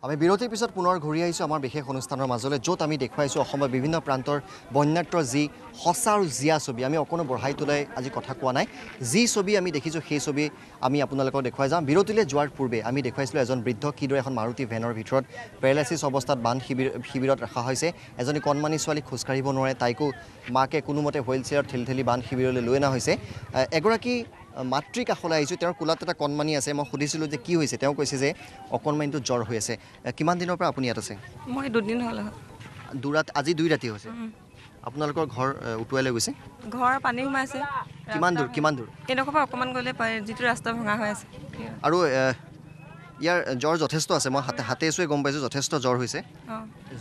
আমি বিৰতিৰ পিছত পুনৰ ঘূৰি আহিছোঁ আমাৰ বিশেষ অনুষ্ঠানৰ মাজলৈ, য'ত আমি দেখুৱাইছোঁ অসমৰ বিভিন্ন প্ৰান্তৰ বন্যাত্ৰৰ যি সঁচা আৰু জীয়া ছবি। আমি অকণো বঢ়াই তোলাই আজি কথা কোৱা নাই, যি ছবি আমি দেখিছোঁ সেই ছবি আমি আপোনালোকক দেখুৱাই যাম। বিৰতিলৈ যোৱাৰ পূৰ্বে আমি দেখুৱাইছিলোঁ এজন বৃদ্ধ কিদৰে এখন মাৰুতি ভেনৰ ভিতৰত পেৰালাইচিছ অৱস্থাত বান শিবিৰত ৰখা হৈছে। এজনী কণমানি ছোৱালী খোজকাঢ়িব নোৱাৰে, তাইকো মাকে কোনোমতে হুইল চেয়াৰত ঠেলি ঠেলি বান শিবিৰলৈ লৈ অনা হৈছে। এগৰাকী মাতৃ কাষলৈ আহিছোঁ, তেওঁৰ কোলাত এটা কণমানি আছে। মই সুধিছিলোঁ যে কি হৈছে, তেওঁ কৈছে যে অকণমানিটো জ্বৰ হৈ আছে। কিমান দিনৰ পৰা আপুনি ইয়াত আছে? মই 2 দিন হ'ল। আজি 2 ৰাতি হৈছে। আপোনালোকৰ ঘৰ উটুৱাই লৈ গৈছে? ঘৰ পানী সোমাইছে। কিমান দূৰ? এইডোখৰ পৰা অকণমান গ'লে পায়, যিটো ৰাস্তা ভঙা হৈ আছে। আৰু ইয়াৰ জ্বৰ যথেষ্ট আছে, মই হাতে চুৱে গম পাইছোঁ যথেষ্ট জ্বৰ হৈছে।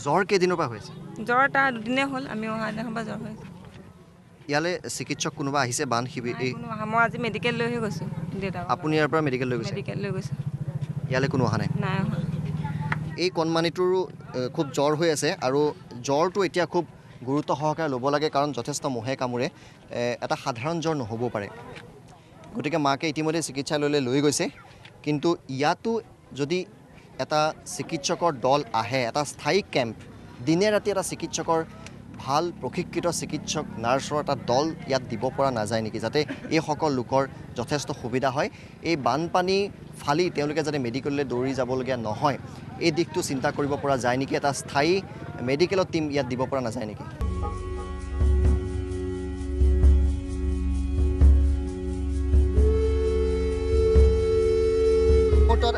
জ্বৰ কেইদিনৰ পৰা হৈছে? জ্বৰ তাৰ 2 দিনেই হ'ল, আমি অহা দিনাখন পৰা জ্বৰ হৈছে। ইয়ালৈ চিকিৎসক কোনোবা আহিছে? বান শিবিৰ মই আজি মেডিকেল লৈহে গৈছোঁ। দেউতা আপুনি ইয়াৰ পৰা মেডিকেল লৈ গৈছে? মেডিকেল লৈ গৈছোঁ। ইয়ালৈ কোনো অহা নাই? নাই অহা। এই কণমানিটোৰো খুব জ্বৰ হৈ আছে, আৰু জ্বৰটো এতিয়া খুব গুৰুত্ব সহকাৰে ল'ব লাগে, কাৰণ যথেষ্ট মহে কামোৰে। এটা সাধাৰণ জ্বৰ নহ'ব পাৰে। গতিকে মাকে ইতিমধ্যে চিকিৎসালয়লৈ লৈ গৈছে। কিন্তু ইয়াতো যদি এটা চিকিৎসকৰ দল আহে, এটা স্থায়ী কেম্প, দিনে ৰাতি এটা চিকিৎসকৰ ভাল প্ৰশিক্ষিত চিকিৎসক নাৰ্ছৰ এটা দল ইয়াত দিব পৰা নাযায় নেকি, যাতে এইসকল লোকৰ যথেষ্ট সুবিধা হয়। এই বানপানী ফালি তেওঁলোকে যাতে মেডিকেললৈ দৌৰি যাবলগীয়া নহয়, এই দিশটো চিন্তা কৰিব পৰা যায় নেকি? এটা স্থায়ী মেডিকেলৰ টীম ইয়াত দিব পৰা নাযায় নেকি?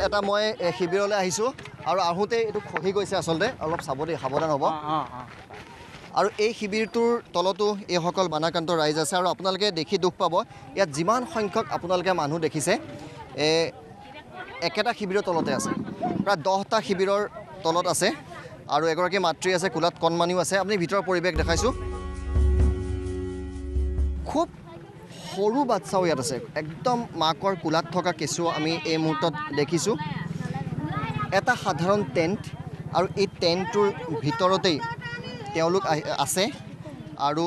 এটা মই শিবিৰলৈ আহিছোঁ, আৰু আহোঁতে এইটো খহি গৈছে আচলতে, অলপ সাৱধান হ'ব। আৰু এই শিবিৰটোৰ তলতো এইসকল বানাক্ৰান্ত ৰাইজ আছে। আৰু আপোনালোকে দেখি দুখ পাব, ইয়াত যিমান সংখ্যক আপোনালোকে মানুহ দেখিছে একেটা শিবিৰৰ তলতে আছে। প্ৰায় 10টা শিবিৰৰ তলত আছে, আৰু এগৰাকী মাতৃ আছে, কোলাত কণমানিও আছে। আপুনি ভিতৰৰ পৰিৱেশ দেখাইছোঁ। খুব সৰু বাচ্চাও ইয়াত আছে, একদম মাকৰ কোলাত থকা কেঁচুৱা আমি এই মুহূৰ্তত দেখিছোঁ। এটা সাধাৰণ টেণ্ট, আৰু এই টেণ্টটোৰ ভিতৰতেই তেওঁলোক আছে। আৰু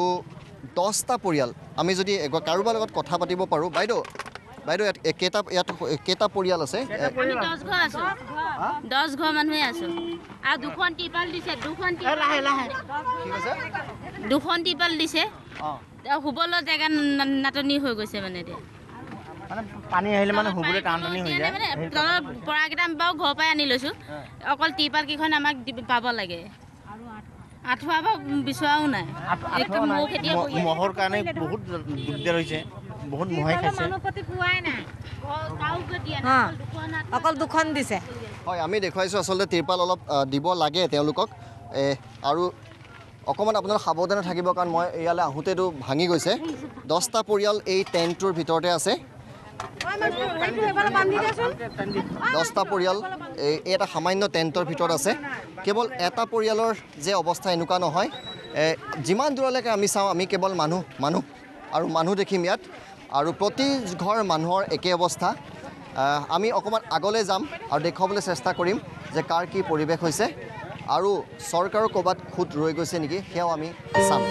10টা পৰিয়াল, আমি যদি কাৰোবাৰ লগত কথা পাতিব পাৰোঁ। বাইদেউ ইয়াত কেইটা পৰিয়াল আছে? 10 ঘৰ আছোঁ। 10 ঘৰ মানুহে আছোঁ। আৰু 2খন টিপাল দিছে, 2খন টিপাল দিছে। শুবলৈ জেগা নাটনি হৈ গৈছে মানে এতিয়া। পানী আহিলে মানে শুবলৈ টানি হৈ যায়। তলৰ পৰাকেইটা বাৰু ঘৰৰ পৰাই আনি লৈছোঁ, অকল টিপাল কেইখন আমাক পাব লাগে। আঁঠুৱা বা বিচৰাও নাই। মহৰ কাৰণে বহুত দিগদাৰ হৈছে, বহুত মহে খাইছে। অকল 2খন দিছে। হয়, আমি দেখুৱাইছোঁ আচলতে তিৰপাল অলপ দিব লাগে তেওঁলোকক। আৰু অকণমান আপোনালোক সাৱধানে থাকিব, কাৰণ মই ইয়ালৈ আহোঁতেতো ভাঙি গৈছে। 10টা পৰিয়াল এই টেণ্টটোৰ ভিতৰতে আছে। 10টা পৰিয়াল এই এটা সামান্য টেণ্টৰ ভিতৰত আছে। কেৱল এটা পৰিয়ালৰ যে অৱস্থা এনেকুৱা নহয়, যিমান দূৰলৈকে আমি চাওঁ আমি কেৱল মানুহ দেখিম ইয়াত, আৰু প্ৰতি ঘৰ মানুহৰ একে অৱস্থা। আমি অকণমান আগলৈ যাম আৰু দেখুৱাবলৈ চেষ্টা কৰিম যে কাৰ কি পৰিৱেশ হৈছে, আৰু চৰকাৰৰ ক'ৰবাত খুঁত ৰৈ গৈছে নেকি সেয়াও আমি চাম।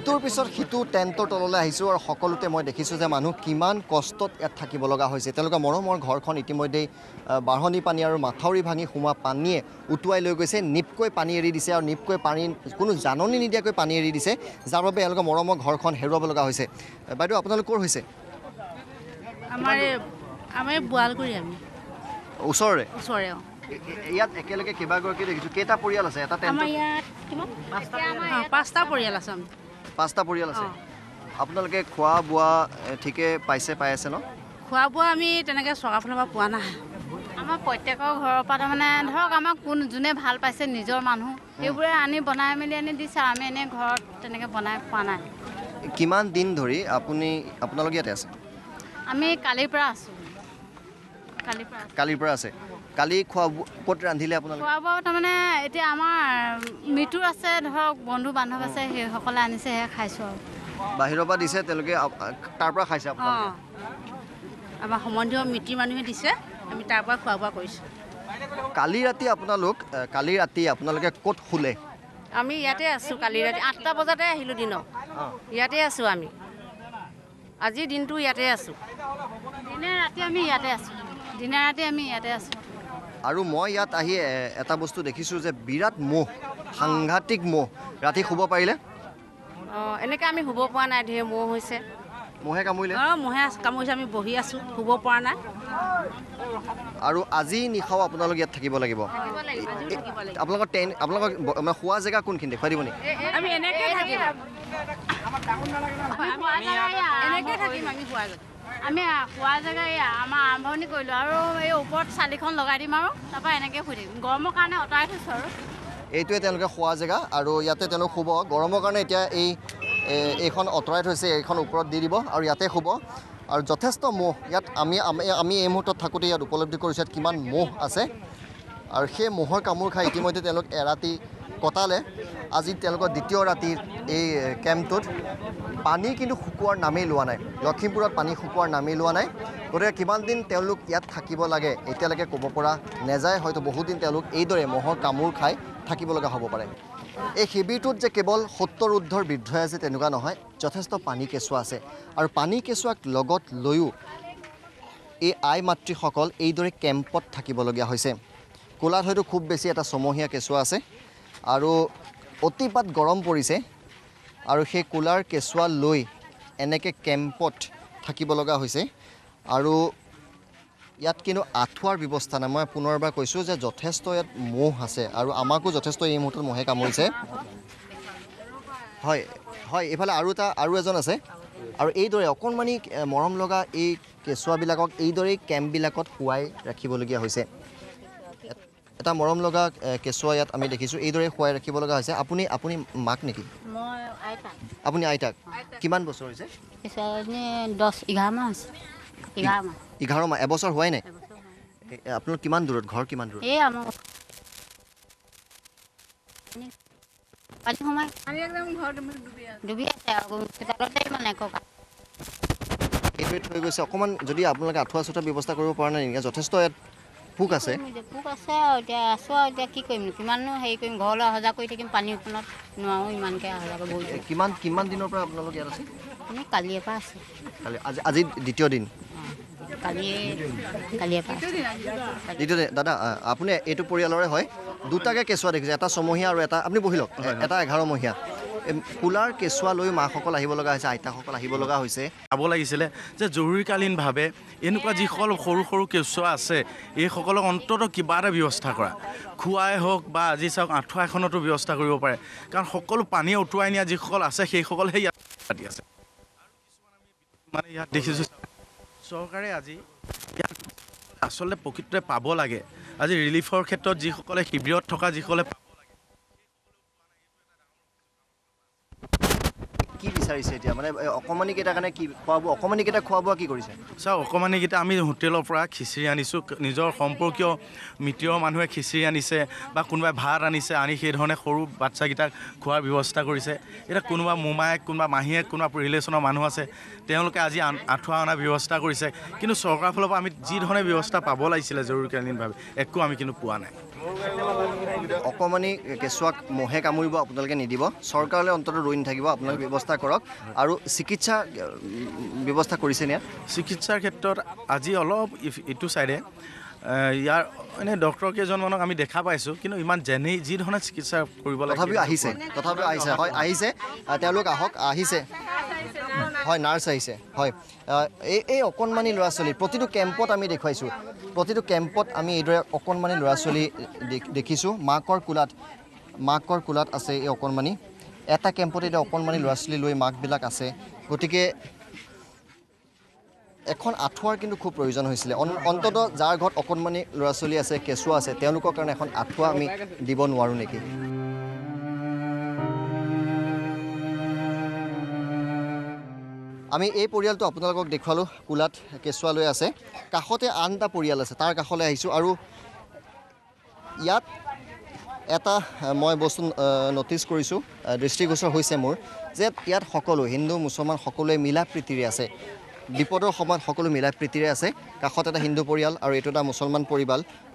ইটোৰ পিছত সিটো টেণ্টৰ তললৈ আহিছোঁ, আৰু সকলোতে মই দেখিছোঁ যে মানুহ কিমান কষ্টত ইয়াত থাকিব লগা হৈছে। তেওঁলোকৰ মৰমৰ ঘৰখন ইতিমধ্যেই বাঢ়নি পানী আৰু মাথাউৰি ভাঙি সোমোৱা পানীয়ে উটুৱাই লৈ গৈছে। নিপকৈ পানী এৰি দিছে, আৰু নিপকৈ পানী কোনো জাননী নিদিয়াকৈ পানী এৰি দিছে, যাৰ বাবে এওঁলোকৰ মৰমৰ ঘৰখন হেৰুৱাব লগা হৈছে। বাইদেউ, আপোনালোক ক'ৰ হৈছে? আমাৰ বোৱালগুৰি। আমি ওচৰৰে? ওচৰৰে। ইয়াত একেলগে কেইবাগৰাকী দেখিছোঁ। কেইটা পৰিয়াল আছে এটা টেণ্টত? আমাৰ ইয়াত 5টা পৰিয়াল আছে। 5টা পৰিয়াল আছে। আপোনালোকে খোৱা বোৱা ঠিকে পাই আছে ন? খোৱা বোৱা আমি তেনেকৈ চৰকাৰৰ ফালৰ পৰা পোৱা নাই। আমাৰ প্ৰত্যেকৰ ঘৰৰ পৰা তাৰমানে ধৰক আমাক যোনে ভাল পাইছে নিজৰ মানুহ সেইবোৰে আনি বনাই মেলি আনি দিছে। আমি এনেই ঘৰত তেনেকৈ বনাই পোৱা নাই। কিমান দিন ধৰি আপোনালোক ইয়াতে আছে? আমি কালিৰ পৰা আছোঁ। কালিৰ পৰা কালিৰ পৰা আছে কালি খোৱা ক'ত ৰান্ধিলে আপোনালোকে খোৱা বোৱা তাৰমানে এতিয়া আমাৰ মিঠুৰ আছে ধৰক বন্ধু বান্ধৱ আছে সেইসকলে আনিছে সেয়া খাইছোঁ আৰু বাহিৰৰ পৰা দিছে তেওঁলোকে তাৰ পৰা খাইছে আপোনালোকে আমাৰ সম্বন্ধীয় মিতিৰ মানুহে দিছে আমি তাৰ পৰা খোৱা বোৱা কৰিছোঁ কালি ৰাতি আপোনালোকে ক'ত শুলে আমি ইয়াতে আছোঁ কালি ৰাতি 8টা বজাতে আহিলোঁ দিনত ইয়াতে আছোঁ আমি আজিৰ দিনটো ইয়াতে আছোঁ দিনে ৰাতি আমি ইয়াতে আছোঁ আৰু মই ইয়াত আহি এটা বস্তু দেখিছোঁ যে বিৰাট মহ সাংঘাতিক মহ ৰাতি শুব পাৰিলে অঁ এনেকৈ আমি শুব পৰা নাই ঢেৰ মহ হৈছে মহে কামুৰিলে মহে কামুৰিছে আমি বহি আছোঁ শুব পৰা নাই আৰু আজি নিশাও আপোনালোক ইয়াত থাকিব লাগিব আপোনালোকৰ মানে শোৱা জেগা কোনখিনি দেখুৱাই দিব নেকি আমি এনেকৈ থাকিম এনেকৈ থাকিম আমি শুৱা আমি খোৱা জেগা আমাৰ আৰম্ভণি কৰিলোঁ আৰু এই ওপৰত চালিখন লগাই দিম আৰু তাৰপৰা এনেকৈ শুই থাকিম গৰমৰ কাৰণে আঁতৰাই থৈছোঁ আৰু এইটোৱে তেওঁলোকে শোৱা জেগা আৰু ইয়াতে তেওঁলোক শুব গৰমৰ কাৰণে এতিয়া এইখন আঁতৰাই থৈছে এইখন ওপৰত দি দিব আৰু ইয়াতে শুব আৰু যথেষ্ট মহ ইয়াত আমি এই মুহূৰ্তত থাকোঁতে ইয়াত উপলব্ধি কৰিছোঁ ইয়াত কিমান মহ আছে আৰু সেই মহৰ কামোৰ খাই ইতিমধ্যে তেওঁলোক এৰাতি কটালে আজি তেওঁলোকৰ দ্বিতীয় ৰাতিৰ এই কেম্পটোত পানী কিন্তু শুকোৱাৰ নামেই লোৱা নাই লখিমপুৰত পানী শুকোৱাৰ নামেই লোৱা নাই গতিকে কিমান দিন তেওঁলোক ইয়াত থাকিব লাগে এতিয়ালৈকে ক'ব পৰা নাযায় হয়তো বহুদিন তেওঁলোক এইদৰে মহৰ কামোৰ খাই থাকিব লগা হ'ব পাৰে এই শিবিৰটোত যে কেৱল 70 ঊৰ্ধৰ বৃদ্ধই আছে তেনেকুৱা নহয় যথেষ্ট পানী কেঁচুৱা আছে আৰু পানী কেঁচুৱাক লগত লৈও এই আই মাতৃসকল এইদৰে কেম্পত থাকিবলগীয়া হৈছে কোলাত হয়তো খুব বেছি এটা ছমহীয়া কেঁচুৱা আছে আৰু অতিপাত গৰম পৰিছে আৰু সেই কোলাৰ কেঁচুৱা লৈ এনেকৈ কেম্পত থাকিব লগা হৈছে আৰু ইয়াত কিন্তু আঁঠুৱাৰ ব্যৱস্থা নাই মই পুনৰবাৰ কৈছোঁ যে যথেষ্ট ইয়াত মহ আছে আৰু আমাকো যথেষ্ট এই মুহূৰ্তত মহে কামুৰিছে হয় হয় এইফালে আৰু এজন আছে আৰু এইদৰে অকণমানি মৰম লগা এই কেঁচুৱাবিলাকক এইদৰেই কেম্পবিলাকত শুৱাই ৰাখিবলগীয়া হৈছে এটা মৰম লগা কেঁচুৱা ইয়াত আমি দেখিছোঁ এইদৰে শুৱাই ৰাখিব লগা হৈছে আপুনি মাক নেকি আপুনি আইতাক কিমান বছৰ হৈছে 11 মাহ হৈছে 11 মাহ এবছৰ হোৱাই নাই আপোনাৰ কিমান দূৰত ঘৰ কিমান দূৰত এই আমাৰ পানী সোমাই ডুবি আছে আৰু চোতালতে মানে ককা এইটোৱে থৈ গৈছে অকণমান যদি আপোনালোকে আঁঠুৱা চঠুৱা ব্যৱস্থা কৰিব পৰা নাই নেকি যথেষ্ট ইয়াত পোক আছে পোক আছে আৰু এতিয়া আছোঁ আৰু এতিয়া কি কৰিম কিমাননো হেৰি কৰিম ঘৰলৈ অহা যোৱা কৰি থাকিম পানীখনত নোৱাৰোঁ ইমানকৈ অহা যোৱা কৰিব কিমান দিনৰ পৰা আপোনালোক ইয়াত আছে আমি কালিৰ পৰা আছোঁ আজি দ্বিতীয় দিন কালিৰ পৰা দ্বিতীয় দিন দাদা আপুনি এইটো পৰিয়ালৰে হয় দুটাকৈ কেঁচুৱা দেখিছে এটা ছমহীয়া আৰু এটা আপুনি বহি লওক এটা 11 মহীয়া কোলাৰ কেঁচুৱা লৈ মাসকল আহিব লগা হৈছে আইতাসকল আহিব লগা হৈছে চাব লাগিছিলে যে জৰুৰীকালীনভাৱে এনেকুৱা যিসকল সৰু সৰু কেঁচুৱা আছে এইসকলক অন্ততঃ কিবা এটা ব্যৱস্থা কৰা খোৱাই হওক বা আজি চাওক আঁঠুৱা এখনতো ব্যৱস্থা কৰিব পাৰে কাৰণ সকলো পানী উটুৱাই নিয়া যিসকল আছে সেইসকলহে ইয়াত পাতি আছে মানে ইয়াত দেখিছোঁ চৰকাৰে আজি ইয়াত আচলতে প্ৰকৃততে পাব লাগে আজি ৰিলিফৰ ক্ষেত্ৰত যিসকলে শিবিৰত থকা যিসকলে কি বিচাৰিছে এতিয়া মানে অকণমানিকেইটাৰ কাৰণে কি খোৱা বোৱা অকণমানিকেইটা খোৱা বোৱা কি কৰিছে চাওক অকণমানিকেইটা আমি হোটেলৰ পৰা খিচিৰি আনিছোঁ নিজৰ সম্পৰ্কীয় মিতিৰৰ মানুহে খিচিৰি আনিছে বা কোনোবাই ভাত আনিছে আনি সেইধৰণে সৰু বাচ্চাকেইটাক খোৱাৰ ব্যৱস্থা কৰিছে এতিয়া কোনোবা মোমায়েক কোনোবা মাহীয়েক কোনোবা ৰিলেশ্যনৰ মানুহ আছে তেওঁলোকে আজি আঁঠুৱা অনাৰ ব্যৱস্থা কৰিছে কিন্তু চৰকাৰৰ ফালৰ পৰা আমি যি ধৰণে ব্যৱস্থা পাব লাগিছিলে জৰুৰীকালীনভাৱে একো আমি কিন্তু পোৱা নাই অকণমানি কেঁচুৱাক মহে কামুৰিব আপোনালোকে নিদিব চৰকাৰলৈ অন্ততঃ ৰৈ নাথাকিব আপোনালোকে ব্যৱস্থা কৰক আৰু চিকিৎসা ব্যৱস্থা কৰিছে নে চিকিৎসাৰ ক্ষেত্ৰত আজি অলপ ইটো ছাইডে ইয়াৰ এনেই ডক্টৰ কেইজনমানক আমি দেখা পাইছোঁ কিন্তু ইমান যি ধৰণে চিকিৎসা কৰিব লাগে তথাপিও আহিছে হয় আহিছে তেওঁলোক আহক আহিছে হয় নাৰ্ছ আহিছে হয় এই অকণমানি ল'ৰা ছোৱালী প্ৰতিটো কেম্পত আমি দেখুৱাইছোঁ প্ৰতিটো কেম্পত আমি এইদৰে অকণমানি ল'ৰা ছোৱালী দেখিছোঁ মাকৰ কোলাত আছে এই অকণমানি এটা কেম্পত এতিয়া অকণমানি ল'ৰা ছোৱালী লৈ মাকবিলাক আছে গতিকে এখন আঁঠুৱাৰ কিন্তু খুব প্ৰয়োজন হৈছিলে অন্ততঃ যাৰ ঘৰত অকণমানি ল'ৰা ছোৱালী আছে কেঁচুৱা আছে তেওঁলোকৰ কাৰণে এখন আঁঠুৱা আমি দিব নোৱাৰোঁ নেকি আমি এই পৰিয়ালটো আপোনালোকক দেখুৱালোঁ কোলাত কেঁচুৱা লৈ আছে কাষতে আন এটা পৰিয়াল আছে তাৰ কাষলৈ আহিছোঁ আৰু ইয়াত এটা মই বস্তু ন'টিছ কৰিছোঁ দৃষ্টিগোচৰ হৈছে মোৰ যে ইয়াত সকলো হিন্দু মুছলমান সকলোৱে মিলা প্ৰীতিৰে আছে বিপদৰ সময়ত সকলো মিলা প্ৰীতিৰে আছে কাষত এটা হিন্দু পৰিয়াল আৰু এইটো এটা মুছলমান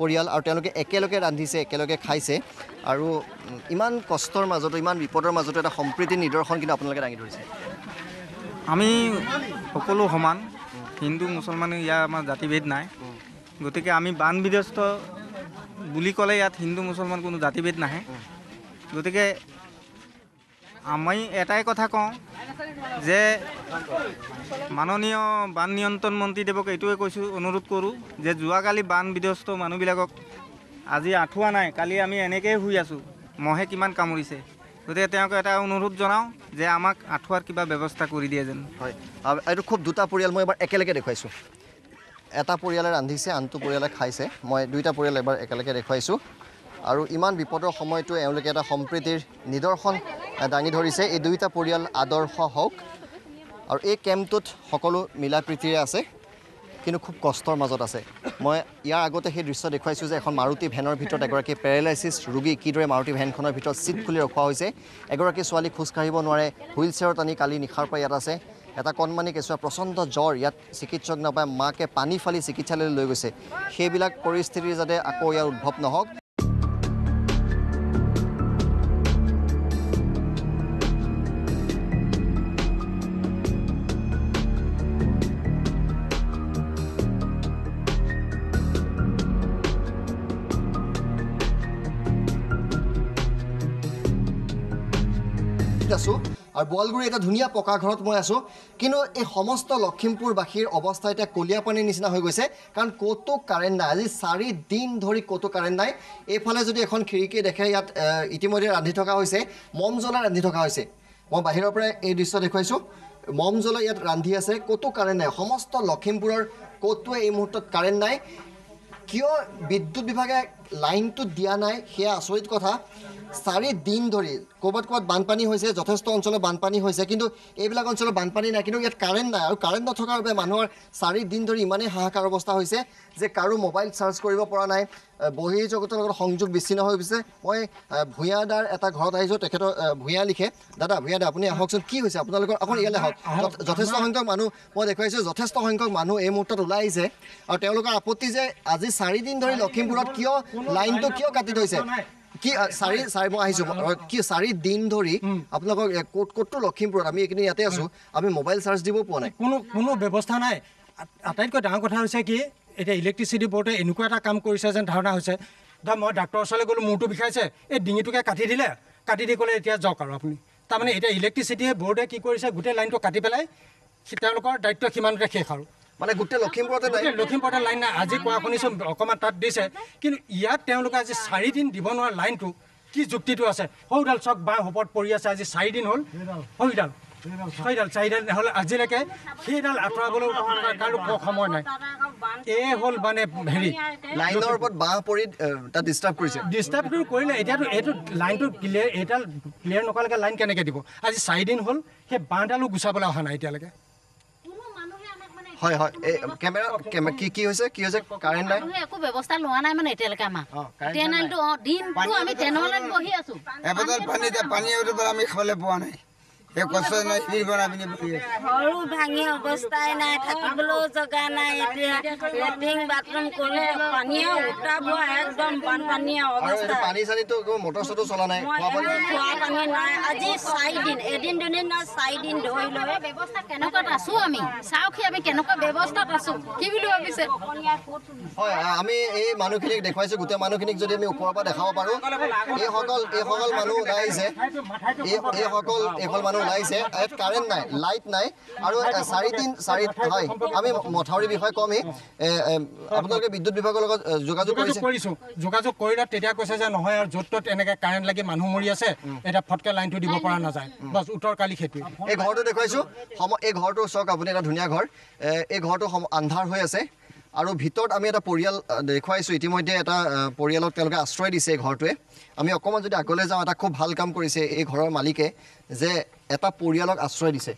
পৰিয়াল আৰু তেওঁলোকে একেলগে ৰান্ধিছে একেলগে খাইছে আৰু ইমান কষ্টৰ মাজতো ইমান বিপদৰ মাজতো এটা সম্প্ৰীতিৰ নিদৰ্শন কিন্তু আপোনালোকে দাঙি ধৰিছে আমি সকলো সমান হিন্দু মুছলমান ইয়াৰ আমাৰ জাতিভেদ নাই গতিকে আমি বান বিধ্বস্ত বুলি ক'লে ইয়াত হিন্দু মুছলমান কোনো জাতিভেদ নাহে গতিকে আমি এটাই কথা কওঁ যে মাননীয় বান নিয়ন্ত্ৰণ মন্ত্ৰীদেৱক এইটোৱে কৈছোঁ অনুৰোধ কৰোঁ যে যোৱাকালি বান বিধ্বস্ত মানুহবিলাকক আজি আঁঠুৱা নাই কালি আমি এনেকৈয়ে শুই আছোঁ মহে কিমান কামুৰিছে গতিকে তেওঁক এটা অনুৰোধ জনাওঁ যে আমাক আঁঠুৱাৰ কিবা ব্যৱস্থা কৰি দিয়ে যেন হয় এইটো খুব দুটা পৰিয়াল মই এবাৰ একেলগে দেখুৱাইছোঁ এটা পৰিয়ালে ৰান্ধিছে আনটো পৰিয়ালে খাইছে মই দুইটা পৰিয়াল এবাৰ একেলগে দেখুৱাইছোঁ আৰু ইমান বিপদৰ সময়তো এওঁলোকে এটা সম্প্ৰীতিৰ নিদৰ্শন দাঙি ধৰিছে এই দুইটা পৰিয়াল আদৰ্শ হওক আৰু এই কেম্পটোত সকলো মিলা প্ৰীতিৰে আছে কিন্তু খুব কষ্টৰ মাজত আছে মই ইয়াৰ আগতে সেই দৃশ্য দেখুৱাইছোঁ যে এখন মাৰুতি ভেনৰ ভিতৰত এগৰাকী পেৰালাইচিছ ৰোগী কিদৰে মাৰুতি ভেনখনৰ ভিতৰত ছিট খুলি ৰখোৱা হৈছে এগৰাকী ছোৱালী খোজকাঢ়িব নোৱাৰে হুইল চেয়াৰত আনি কালি নিশাৰ পৰা ইয়াত আছে এটা কণমানি কেঁচুৱা প্ৰচণ্ড জ্বৰ ইয়াত চিকিৎসক নাপায় মাকে পানী ফালি চিকিৎসালয়লৈ লৈ গৈছে সেইবিলাক পৰিস্থিতিৰ যাতে আকৌ ইয়াৰ উদ্ভৱ নহওক আছোঁ আৰু বোৱালগুৰি এটা ধুনীয়া পকা ঘৰত মই আছোঁ কিন্তু এই সমস্ত লখিমপুৰবাসীৰ অৱস্থা এতিয়া কলীয়া পানীৰ নিচিনা হৈ গৈছে কাৰণ ক'তো কাৰেণ্ট নাই আজি 4 দিন ধৰি ক'তো কাৰেণ্ট নাই এইফালে যদি এখন খিৰিকী দেখে ইয়াত ইতিমধ্যে ৰান্ধি থকা হৈছে মম জ্বলা ৰান্ধি থকা হৈছে মই বাহিৰৰ পৰা এই দৃশ্য দেখুৱাইছোঁ মম জ্বলা ইয়াত ৰান্ধি আছে ক'তো কাৰেণ্ট নাই সমস্ত লখিমপুৰৰ ক'তোৱে এই মুহূৰ্তত কাৰেণ্ট নাই কিয় বিদ্যুৎ বিভাগে লাইনটো দিয়া নাই সেয়া আচৰিত কথা 4 দিন ধৰি ক'ৰবাত বানপানী হৈছে যথেষ্ট অঞ্চলত বানপানী হৈছে কিন্তু এইবিলাক অঞ্চলত বানপানী নাই কিন্তু ইয়াত কাৰেণ্ট নাই আৰু কাৰেণ্ট নথকাৰ বাবে মানুহৰ 4 দিন ধৰি ইমানেই হাহাকাৰ অৱস্থা হৈছে যে কাৰো মোবাইল চাৰ্জ কৰিব পৰা নাই বহিৰ্জগতৰ লগত সংযোগ বিচ্ছিন্ন হৈ গৈছে মই ভূঞাদাৰ এটা ঘৰত আহিছোঁ তেখেতৰ ভূঞা লিখে দাদা আপুনি আহকচোন কি হৈছে আপোনালোকৰ অকণ ইয়ালৈ আহক যথেষ্ট সংখ্যক মানুহ মই দেখুৱাইছোঁ যথেষ্ট সংখ্যক মানুহ এই মুহূৰ্তত ওলাই আহিছে আৰু তেওঁলোকৰ আপত্তি যে আজি 4 দিন ধৰি লখিমপুৰত কিয় লাইনটো কিয় কাটি থৈছে কি 4 মই আহিছোঁ কি 4 দিন ধৰি আপোনালোকক ক'তো লখিমপুৰত আমি এইখিনি ইয়াতে আছোঁ আমি মোবাইল চাৰ্জ দিব পোৱা নাই কোনো ব্যৱস্থা নাই আটাইতকৈ ডাঙৰ কথা হৈছে কি এতিয়া ইলেক্ট্ৰিচিটি বৰ্ডে এনেকুৱা এটা কাম কৰিছে যেন ধাৰণা হৈছে মই ডাক্তৰৰ ওচৰলৈ গ'লোঁ মূৰটো বিষাইছে এই ডিঙিটোকে কাটি দি ক'লে এতিয়া যাওক আৰু আপুনি তাৰমানে এতিয়া ইলেক্ট্ৰিচিটি বৰ্ডে কি কৰিছে গোটেই লাইনটো কাটি পেলাই তেওঁলোকৰ দায়িত্ব সিমানতে শেষ আৰু মানে গোটেই লখিমপুৰতে লাইন নাই আজি কোৱা শুনিছোঁ অকণমান তাত দিছে কিন্তু ইয়াত তেওঁলোকে আজি 4 দিন দিব নোৱাৰা লাইনটো কি যুক্তিটো আছে সৌডাল চক বাঁহ ওপৰত পৰি আছে আজি 4 দিন হ'ল সৌডাল 4 হ'লে আজিলৈকে সেইডাল আঁতৰাবলৈ কাৰো সময় নাই এই হ'ল মানে হেৰি লাইনৰ ওপৰত বাঁহ পৰি তাত ডিষ্টাৰ্বটো কৰিলে এতিয়াতো এইটো লাইনটো এইডাল ক্লিয়াৰ নকৰালৈকে লাইন কেনেকৈ দিব আজি 4 দিন হ'ল সেই বাঁহডালো গুচাবলৈ অহা নাই এতিয়ালৈকে হয় এই কেমেৰা কি হৈছে কাৰেণ্ট নাই একো ব্যৱস্থা লোৱা নাই মানে এতিয়ালৈকে আমাৰ ট্ৰেইনটো দিনটো আমি ট্ৰেইনত বহি আছোঁ এবটল পানী আমি খাবলৈ পোৱা নাই ঘৰো ভাঙি অৱস্থাই নাই থাকিবলৈও জেগা নাই এতিয়া লেট্ৰিন বাথৰুম কৰি পানীয়ে উঠাব একদম বানপানীয়ে অৱস্থা পানী চানীটো মটৰ চটৰ চলা নাই খোৱা পানী নাই আজি 4 দিন এদিন দুদিন নহয় 4 দিন ধৰি লৈ ব্যৱস্থা কেনেকুৱাত আছোঁ আমি চাওঁকি আমি কেনেকুৱা ব্যৱস্থাত আছোঁ কি বুলি ভাবিছে হয় আমি এই মানুহখিনিক দেখুৱাইছোঁ গোটেই মানুহখিনিক যদি আমি ওপৰৰ পৰা দেখাব পাৰোঁ এইসকল মানুহ ওলাই আহিছে এইসকল মানুহ ওলাইছে ইয়াত কাৰেণ্ট নাই লাইট নাই আৰু 4 দিন হয় আমি মথাউৰিৰ বিষয়ে কমেই আপোনালোকে বিদ্যুৎ বিভাগৰ লগত যোগাযোগ কৰিলে তেতিয়া কৈছে যে নহয় আৰু য'ত ত'ত এনেকৈ কাৰেণ্ট লাগি মানুহ মৰি আছে এতিয়া ফটকৈ লাইনটো দিব পৰা নাযায় বাছ উত্তৰ কালি সেইটো এই ঘৰটো দেখুৱাইছোঁ এই ঘৰটো চাওক আপুনি এটা ধুনীয়া ঘৰ এই ঘৰটো আন্ধাৰ হৈ আছে আৰু ভিতৰত আমি এটা পৰিয়াল দেখুৱাইছোঁ ইতিমধ্যে এটা পৰিয়ালক তেওঁলোকে আশ্ৰয় দিছে এই ঘৰটোৱে আমি অকণমান যদি আগলৈ যাওঁ এটা খুব ভাল কাম কৰিছে এই ঘৰৰ মালিকে যে এটা পৰিয়ালক আশ্ৰয় দিছে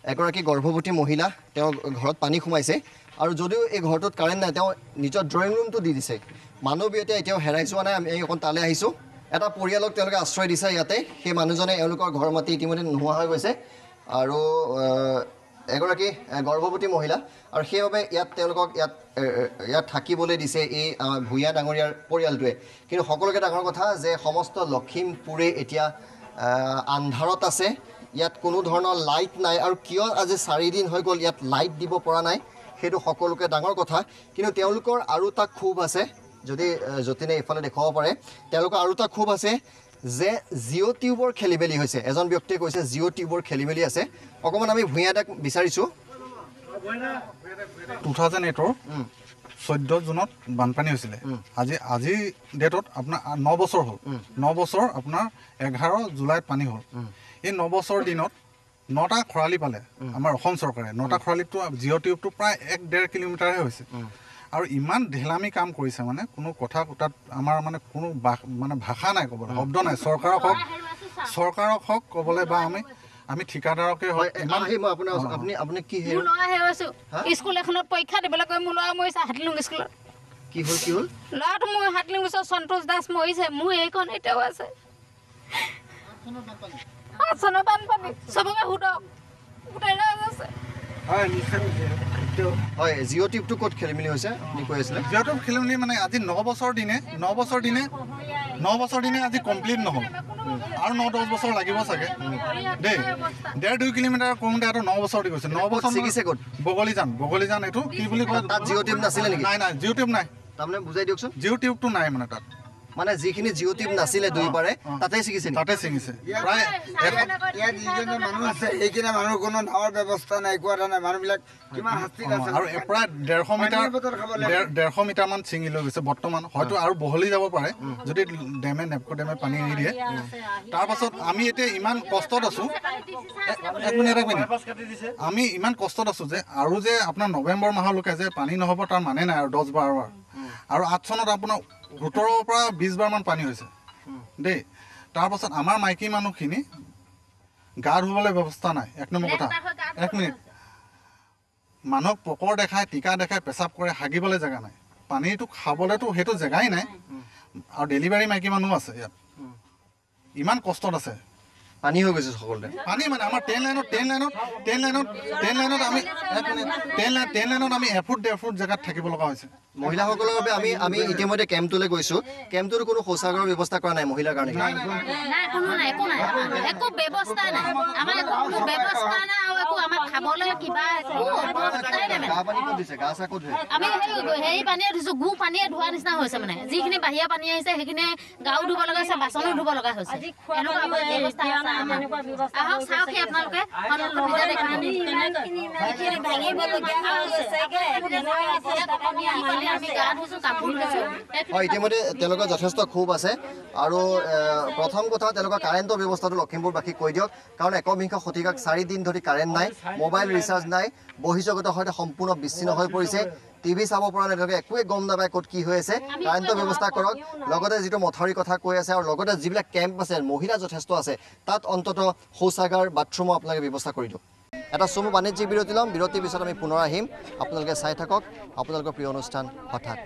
এগৰাকী গৰ্ভৱতী মহিলা তেওঁৰ ঘৰত পানী সোমাইছে আৰু যদিও এই ঘৰটোত কাৰেণ্ট নাই তেওঁ নিজৰ ড্ৰয়িং ৰুমটো দি দিছে মানৱীয়তা এতিয়াও হেৰাই যোৱা নাই আমি অকণ তালৈ আহিছোঁ এটা পৰিয়ালক তেওঁলোকে আশ্ৰয় দিছে ইয়াতে সেই মানুহজনে এওঁলোকৰ ঘৰ মাটি ইতিমধ্যে নোহোৱা হৈ গৈছে আৰু এগৰাকী গৰ্ভৱতী মহিলা আৰু সেইবাবে তেওঁলোকক ইয়াত থাকিবলৈ দিছে এই ভূঞা ডাঙৰীয়াৰ পৰিয়ালটোৱে কিন্তু সকলোকে ডাঙৰ কথা যে সমস্ত লখিমপুৰে এতিয়া আন্ধাৰত আছে ইয়াত কোনো ধৰণৰ লাইট নাই আৰু কিয় আজি 4 দিন হৈ গ'ল ইয়াত লাইট দিব পৰা নাই সেইটো সকলোকে ডাঙৰ কথা কিন্তু তেওঁলোকৰ আৰু এটা ক্ষোভ আছে যদি যতীনে এইফালে দেখুৱাব পাৰে তেওঁলোকৰ আৰু এটা ক্ষোভ আছে যে জিঅ' টিউবৰ খেলিমেলি হৈছে এজন ব্যক্তিয়ে কৈছে জিঅ' টিউবৰ খেলিমেলি আছে অকণমান আমি ভূঞা দাক বিচাৰিছোঁ 2008 14 জুনত বানপানী হৈছিলে আজি ডেটত আপোনাৰ 9 বছৰ হ'ল 9 বছৰ আপোনাৰ 11 জুলাইত পানী হ'ল এই 9 বছৰ দিনত 9টা খৰালি পালে আমাৰ অসম চৰকাৰে 9টা খৰালিটো জিঅ' টিউবটো প্ৰায় 1.5 কিলোমিটাৰহে হৈছে আৰু ইমান ঢিলামি কাম কৰিছে মানে কোনো কথা তাত আমাৰ মানে কোনো মানে ভাষা নাই ক'বলৈ শব্দ নাই চৰকাৰক হওক ক'বলৈ বা আমি ঠিকাদাৰকে হয় ইমান আপুনি কি মোৰ ল'ৰা হেৰুৱাইছো স্কুল এখনত পৰীক্ষা দিবলৈ গৈ মোৰ ল'ৰা মৰিছে হাতলুং স্কুলত কি হ'ল ল'ৰাটো মোৰ হাতলুং স্কুলত সন্তোষ দাস মৰিছে মোৰ এইখন এতিয়াও আছে চনৰ বানপানী চবকে সুধক গোটেই ৰাজ আছে হয় জিঅ' টিউবটো ক'ত খেলিমেলি হৈছে আপুনি কৈ আছিলে জিঅ' টিউব খেলিমেলি মানে আজি 9 বছৰ দিনে আজি কমপ্লিট নহ'ল আৰু 9-10 বছৰ লাগিব চাগে দেই 1.5-2 কিলোমিটাৰ কৰোঁতে আৰু 9 বছৰ দি গৈছে 9 বছৰ ছিগিছে ক'ত বগলীজান এইটো কি বুলি কয় তাত জিঅ' টিউব নাছিলে নেকি নাই জিঅ' টিউব নাই তাৰমানে বুজাই দিয়কচোন জিঅ' টিউবটো নাই মানে তাত মানে যিখিনি জিঅ' টিউব নাছিলে দুইপাৰে তাতে ছিগিছে প্ৰায় ইয়াত যিজনে মানুহ আছে সেইখিনি মানুহৰ কোনো নাৱৰ ব্যৱস্থা নাই একো এটা নাই মানুহবিলাক কিমান শাস্তিত আছে আৰু প্ৰায় 150 মিটাৰমান ছিঙি লৈ গৈছে বৰ্তমান হয়তো আৰু বহলি যাব পাৰে যদি নেপকো ডেমে পানী এৰি দিয়ে তাৰপাছত আমি এতিয়া ইমান কষ্টত আছোঁ আমি ইমান কষ্টত আছোঁ যে আৰু যে আপোনাৰ নৱেম্বৰ মাহলৈকে যে পানী নহ'ব তাৰ মানে নাই আৰু 10-12 বাৰ আৰু 8 চনত আপোনাৰ 17 পৰা 20 বাৰমান পানী হৈছে দেই তাৰপাছত আমাৰ মাইকী মানুহখিনি গা ধুবলৈ ব্যৱস্থা নাই 1 নম্বৰ কথা 1 মিনিট মানুহক পকৰ দেখায় টিকা দেখায় পেচাব কৰে হাগিবলৈ জেগা নাই পানীটো খাবলৈতো সেইটো জেগাই নাই আৰু ডেলিভাৰী মাইকী মানুহ আছে ইয়াত ইমান কষ্টত আছে পানী হৈ গৈছে সকলোতে পানী মানে আমাৰ ট্ৰেইন লাইনত আমি 10 লাইনত আমি এফুট 1.5 ফুট জেগাত থাকিব লগা হৈছে মহিলাসকলৰ বাবে আমি ইতিমধ্যে কেম্পটোলৈ গৈছোঁ কেম্পটোত কোনো শৌচাগাৰৰ ব্যৱস্থা কৰা নাই মহিলাৰ কাৰণে নাই একো ব্যৱস্থা নাই আমাৰ কোনো ব্যৱস্থা নাই আৰু একো আমাৰ খাবলৈ কিবা ব্যৱস্থাই নাই আমি হেৰি পানীয়ে ধুইছোঁ গু পানীয়ে ধোৱা নিচিনা হৈছে মানে যিখিনি বাহিৰা পানী আহিছে সেইখিনি গাও ধুব লগা হৈছে বাচনো ধুব লগা হৈছে এনেকুৱা ব্যৱস্থা আহক চাওকহি আপোনালোকে হয় ইতিমধ্যে তেওঁলোকৰ যথেষ্ট ক্ষোভ আছে আৰু প্ৰথম কথা তেওঁলোকৰ কাৰেণ্টৰ ব্যৱস্থাটো লখিমপুৰবাসীক কৈ দিয়ক কাৰণ 21 শতিকাত 4 দিন ধৰি কাৰেণ্ট নাই মোবাইল ৰিচাৰ্জ নাই বহিৰ্জগতৰ সৈতে সম্পূৰ্ণ বিচ্ছিন্ন হৈ পৰিছে টিভি চাব পৰা নাই তেওঁলোকে একোৱে গম নাপায় ক'ত কি হৈ আছে কাৰেণ্টৰ ব্যৱস্থা কৰক লগতে যিটো মথাউৰি কথা কৈ আছে আৰু লগতে যিবিলাক কেম্প আছে মহিলা যথেষ্ট আছে তাত অন্ততঃ শৌচাগাৰ বাথৰুমৰ আপোনালোকে ব্যৱস্থা কৰি দিয়ক এটা চমু বাণিজ্যিক বিৰতি ল'ম বিৰতিৰ পিছত আমি পুনৰ আহিম আপোনালোকে চাই থাকক আপোনালোকৰ প্ৰিয় অনুষ্ঠান হঠাৎ